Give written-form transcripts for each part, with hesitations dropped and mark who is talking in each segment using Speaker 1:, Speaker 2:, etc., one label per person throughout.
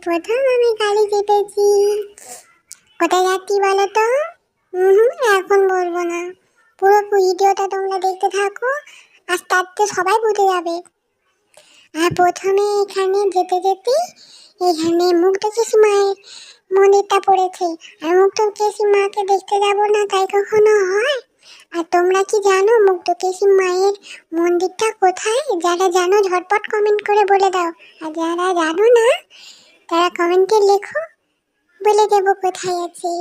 Speaker 1: প্রথম আমি গাড়ি চেপেছি। কোথায় যাচ্ছি বলো তো? এখন বলবো না, পুরো ভিডিওটা তোমরা দেখতে থাকো, আস্তে আস্তে সবাই বুঝে যাবে। আর প্রথমে এখানে যেতে যেতে এখানে মুক্তকেশী মায়ের মন্দিরটা পড়েছে। আর মুক্তকেশী মাকে দেখতে যাব না তাই কখনো হয়? আর তোমরা কি জানো মুক্তকেশী মায়ের মন্দিরটা কোথায়? যারা জানো ঝটপট কমেন্ট করে বলে দাও, আর যারা জানো না তারা কমেন্টে লেখো, বলে দেবো কোথায় আছে।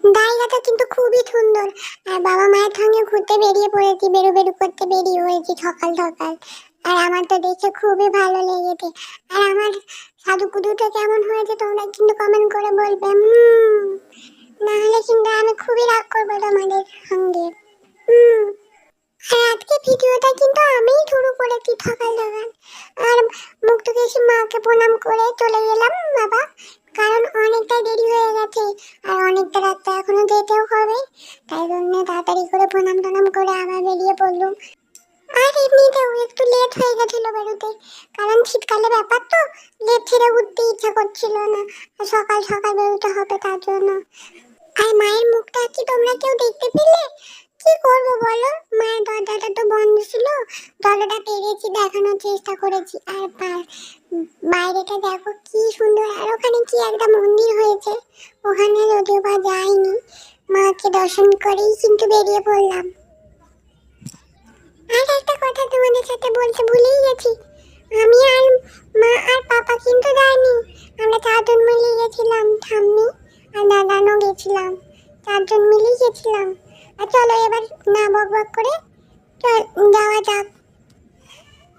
Speaker 1: জায়গাটা কিন্তু খুবই সুন্দর। আর বাবা মায়ের সঙ্গে ঘুরতে বেরিয়ে পড়েছি, বেরু করতে বেরিয়ে পড়েছি সকাল সকাল। আর আমার তো দেখে খুবই ভালো লেগেছে। আর আমার সাজুগুজুটা কেমন হয়েছে তোমরা কিন্তু কমেন্ট করে বলবে। না হলে কিন্তু আমি খুবই রাগ করবো তোমাদের সঙ্গে। আর আজকে ভিডিওটা কিন্তু আমিই শুরু করেছি সকাল সকাল। আর মুক্তকেশী মাকে প্রণাম করে চলে গেলাম বাবা, কারণ অনেকটা দেরি হয়ে গেছে আর অনেকটা রাস্তা এখনো যেতেও হবে। তাই জন্য তাড়াতাড়ি করে প্রণাম টনাম করে আবার বেরিয়ে পড়লাম। আর এমনিতেও একটু লেট হয়ে গেছিল বেরোতে, কারণ শীতকালে ব্যাপার তো, লেট ছেড়ে উঠতে ইচ্ছা করছিল না, সকাল সকাল বেরোতে হবে তার জন্য। আর মায়ের মুখটা কি তোমরা কেউ দেখতে পেলে? কি করবো বলো, মায়ের দরজাটা তো বন্ধ ছিল, দরজাটা পেরেছি, দেখানোর চেষ্টা করেছি। আর বাইরেটা দেখো কি সুন্দর। আর ওখানে কি একটা মন্দির হয়েছে, ওখানে যদিও বা যাইনি, মাকে দর্শন করেই কিন্তু বেরিয়ে পড়লাম। আর একটা কথা তোমাদের সাথে বলতে ভুলেই গেছি, আমি আর মা আর পাপা কিন্তু যাইনি, আমরা চারজন মিলে গেছিলাম, ঠাম্মি আর দাদানও গেছিলাম, চারজন মিলেই গেছিলাম। আর চলো এবার না বক বক করে যাওয়া যাক।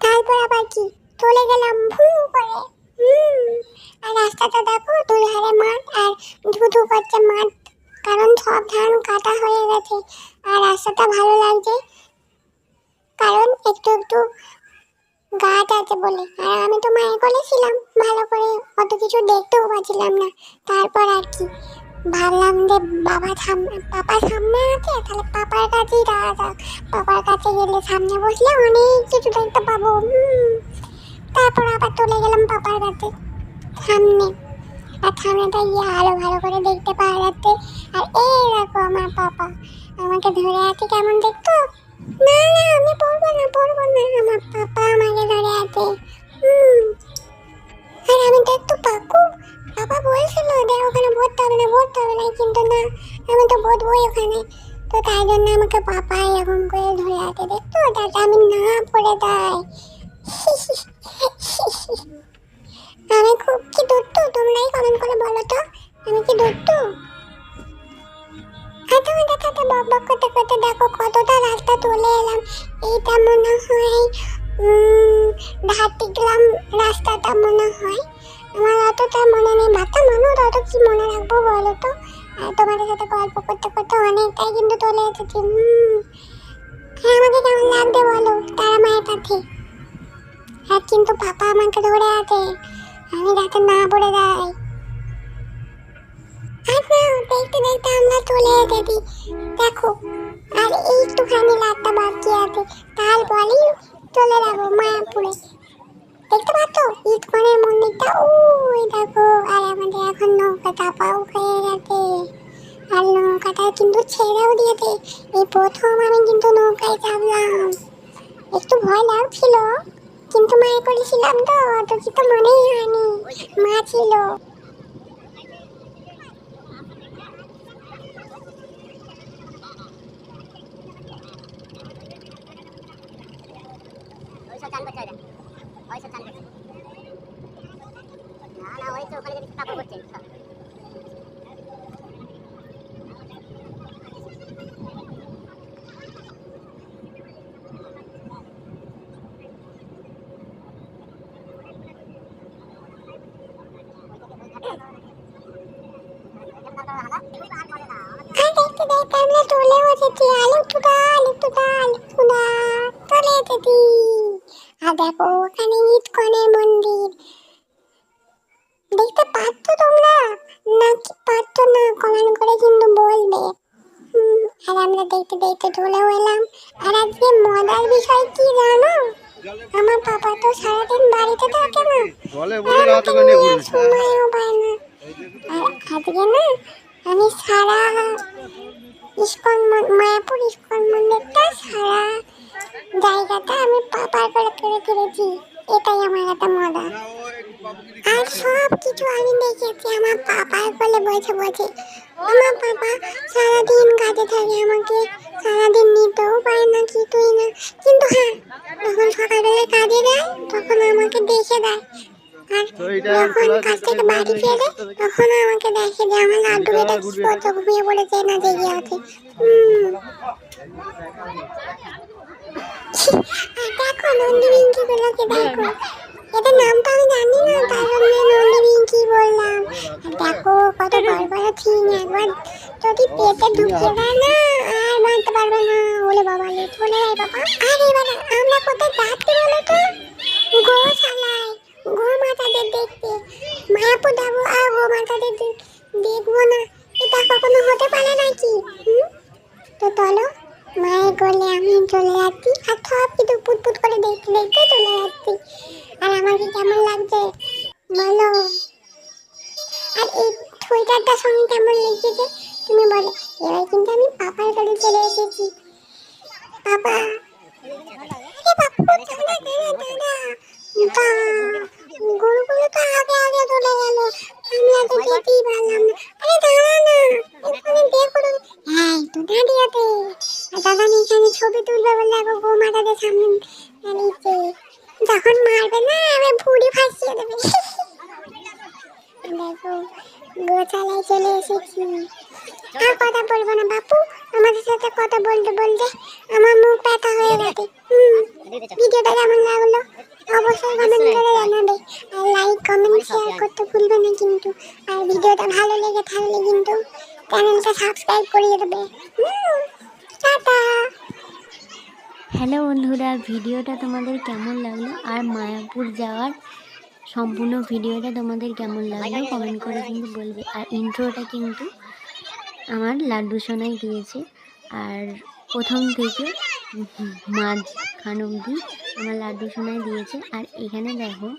Speaker 1: তারপর আবার কি চলে গেলাম ভু করে। আর রাস্তাটা দেখো, দুধারে মাঠ আর ধুধু করছে মাঠ, কারণ সব ধান কাটা হয়ে গেছে। আর রাস্তাটা ভালো লাগছে কারণ একটু একটু গাছ আছে বলে। আর আমি তো মায়ের কোলে ছিলাম, ভালো করে অত কিছু দেখতেও পাচ্ছিলাম না। তারপর আর কি ভাবলাম যে পাপা সামনে আছে, তাহলে পাপার কাছেই যাওয়া যাক। পাপার কাছে গেলে সামনে বসলে অনেক কিছু দেখতে পাবো। তারপর আবার চলে গেলাম পাপার কাছে সামনে। আর সামনেটা গিয়ে আরো ভালো করে দেখতে পাওয়া যাচ্ছে। আর এই দেখো আমার পাপা আমাকে ধরে আছে, কেমন দেখতো? না না আমি পড়বো না, আমার পাপা আমাকে ধরে আছে। আর আমি তো একটু পাকু, পাপা বলছিল যে ওখানে পড়তে হবে না, কিন্তু না, আমি তো পড়বোই ওখানে। তো তাই জন্য আমাকে পাপা এরকম করে ধরে আছে, দেখতো, যাতে আমি না পড়ে যাই। আমি খুব কি দুষ্টু, তোমরাই কমেন্ট করে বলো তো আমি কি দুষ্টু? আর তোমাদের সাথে বক বক করতে করতে দেখো কতটা রাস্তা চলে এলাম। এইটা মনে হয় ঘাটিগ্রাম রাস্তাটা মনে হয়, আমার অতটা মনে নেই। বাচ্চা মানুষ অত কি মনে রাখবো বলো তো। আর তোমাদের সাথে গল্প করতে করতে অনেকটাই কিন্তু চলে এসেছি। হ্যাঁ, আমাকে কেমন লাগবে বলো তারা মায়ের কাছে। আর কিন্তু পাপা আমাকে ধরে আছে, আমি যাতে না পড়ে যাই। আর না দেখতে দেখতে আমরা চলে এসেছি দেখো। আর একটুখানি রাস্তা বাকি আছে, তারপরেই চলে যাবো মায়াপুরে। দেখতে পাচ্ছ ইস্কনের মন্দিরটা, ওই দেখো। আর আমাদের এখন নৌকা চাপাও হয়ে গেছে, আর নৌকাটা কিন্তু ছেড়েও দিয়েছে। এই প্রথম আমি কিন্তু নৌকায় চাপলাম, একটু ভয় লাগছিল, কিন্তু মায়ের করেছিলাম তো অত কিছু মনেই হয়নি, মা ছিল। আমরা চলে এসেছি, চলে এসেছি। আর দেখো ওখানে ইস্কনের মন্দির, দেখতে পাচ্ছ তোমরা নাকি পাচ্ছ না কমেন্ট করে কিন্তু বলবে। আর আমরা দেখতে দেখতে চলেও এলাম। আর আজকে মজার বিষয় কি জানো? আমার পাপা তো সারাদিন বাড়িতে থাকে না,
Speaker 2: জলে
Speaker 1: আর
Speaker 2: বলে
Speaker 1: আমাকে
Speaker 2: হাতে করে নিয়ে
Speaker 1: নিয়ে
Speaker 2: ঘুরবি।
Speaker 1: সময়ও পায় না। আর আজকে না আমি সারা মায়াপুর ইস্কন মন্দিরটা সারা জায়গাটা আমি পাপার করে করে ঘুরেছি। এটাই আমার একটা মজা। আর সব কিছু আমি দেখেছি আমার পাপার কোলে বসে বসে। আমার পাপা সারাদিন কাজে থাকে, আমাকে সারাদিন নিতেও পারে না, কিছুই না। কিন্তু হ্যাঁ, যখন সকালবেলা কাজে যায় তখন আমাকে দেখে দেয়। আর
Speaker 2: তো এইটা
Speaker 1: যখন
Speaker 2: খোলা
Speaker 1: কাজ
Speaker 2: আছে,
Speaker 1: থেকে
Speaker 2: তোকে
Speaker 1: বাড়ি
Speaker 2: ঘুরে
Speaker 1: ফেরে
Speaker 2: দেখতে দেখতে
Speaker 1: তখন আমাকে দেখে যে আমার লাড্ডু বেটা কি
Speaker 2: ঘুরবি
Speaker 1: করছে, ঘুমিয়ে পড়েছে না জেগে আছে। দেখো নন্দিনী কি গুলোকে দেখো, এদের নাম তো আমি জানি না, তাই জন্য নন্দিনী কি বললাম। দেখো কত বড় বড় ছিং, একবার যদি পেটে ঢুকে দেয় না আর বাঁধতে পারবে না। ওলে বাবা লে চলে যায় বাবা। আর এবার আমরা কোথায় যাচ্ছি বলো তো? গোশালায় গো মাতাদের দেখতে। মায়াপুর যাবো আর গো মাতাদের দেখবো না, এটা কখনো হতে পারে নাকি? তো চলো, মায়ের কোলে আমি চলে যাচ্ছি আর সব কিছু পুট করে দেখতে দেখতে চলে যাচ্ছি। আর আমাকে কেমন লাগছে বলো? আর এই সোয়েটারটার সঙ্গে কেমন লেগেছে তুমি বলো? এবার কিন্তু আমি পাপার কোলে চলে এসেছি। পাপা, আরে বাপু দাঁড়া দাঁড়া দাঁড়া, গরুগুলো তো আগে আগে চলে গেল, আমরা তো যেতেই পারলাম না। আরে দাঁড়া না, এখানে দেখো তো। হ্যাঁ তো দাঁড়িয়ে আছে। আর দাদা এখানে ছবি তুলবে বলে দেখো গো মাতাদের সামনে দাঁড়িয়েছে। যখন মারবে না আমি ভুঁড়ি ফাঁসিয়ে দেবে। দেখো গোশালায় চলে এসেছি। আর কথা বলবো না বাপু, আমাদের সাথে কথা বলতে বলতে আমার মুখ ব্যথা হয়ে গেছে। ভিডিওটা কেমন লাগলো অবশ্যই কমেন্ট করে জানাবে। আর লাইক কমেন্ট শেয়ার করতে ভুলবে না কিন্তু। আর ভিডিওটা ভালো লেগে থাকলে কিন্তু চ্যানেলটা সাবস্ক্রাইব করিয়ে দেবে। টাটা।
Speaker 3: হ্যালো বন্ধুরা, ভিডিওটা তোমাদের কেমন লাগলো আর মায়াপুর যাওয়ার সম্পূর্ণ ভিডিওটা তোমাদের কেমন লাগলো কমেন্ট করে কিন্তু বলবে। আর ইন্ট্রোটা কিন্তু আমার লাড্ডু সোনাই দিয়েছে, আর প্রথম থেকে মাঝখান অবধি আমার লাড্ডু সোনাই দিয়েছে। আর এখানে দেখো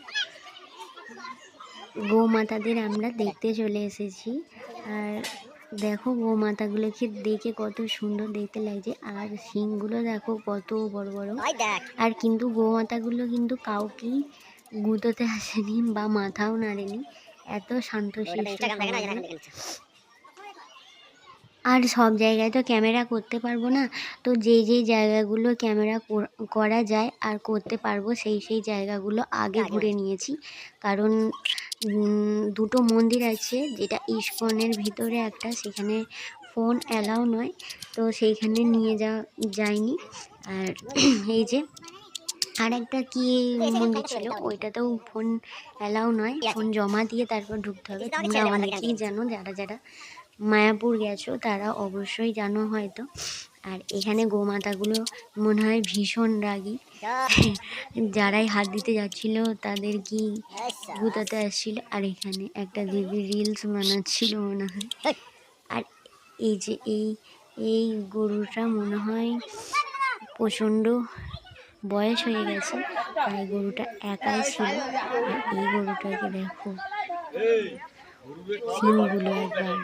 Speaker 3: গোমাতাদের আমরা দেখতে চলে এসেছি। আর দেখো গোমাতাগুলোকে দেখে কত সুন্দর দেখতে লাগছে, আর শিংগুলো দেখো কত বড় বড়। আর কিন্তু গোমাতাগুলো কিন্তু কাউকেই গুঁতোতে আসেনি বা মাথাও নাড়েনি, এত শান্তশিষ্ট। আর সব জায়গায় তো ক্যামেরা করতে পারবো না, তো যে জায়গাগুলো ক্যামেরা করা যায় আর করতে পারবো সেই জায়গাগুলো আগে ঘুরে নিয়েছি। কারণ দুটো মন্দির আছে, যেটা ইস্কনের ভিতরে একটা, সেখানে ফোন অ্যালাউ নয়, তো সেইখানে নিয়ে যায়নি। আর এই যে আর একটা কি মন্দির ছিল, ওইটাতেও ফোন অ্যালাউ নয়, ফোন জমা দিয়ে তারপর ঢুকতে হবে। তোমরা অনেকেই জানো, যারা মায়াপুর গেছো তারা অবশ্যই জানো হয়তো। আর এখানে গোমাতাগুলো মনে হয় ভীষণ রাগী, যারাই হাত দিতে যাচ্ছিল তাদের কি গুতাতে আসছিল। আর এখানে একটা দিদি রিলস বানাচ্ছিল মনে হয়। আর এই যে এই গরুটা মনে হয় প্রচণ্ড বয়স হয়ে গেছে, তাই গরুটা একাই ছিল। আর এই গরুটাকে দেখো সিংগুলো একবার।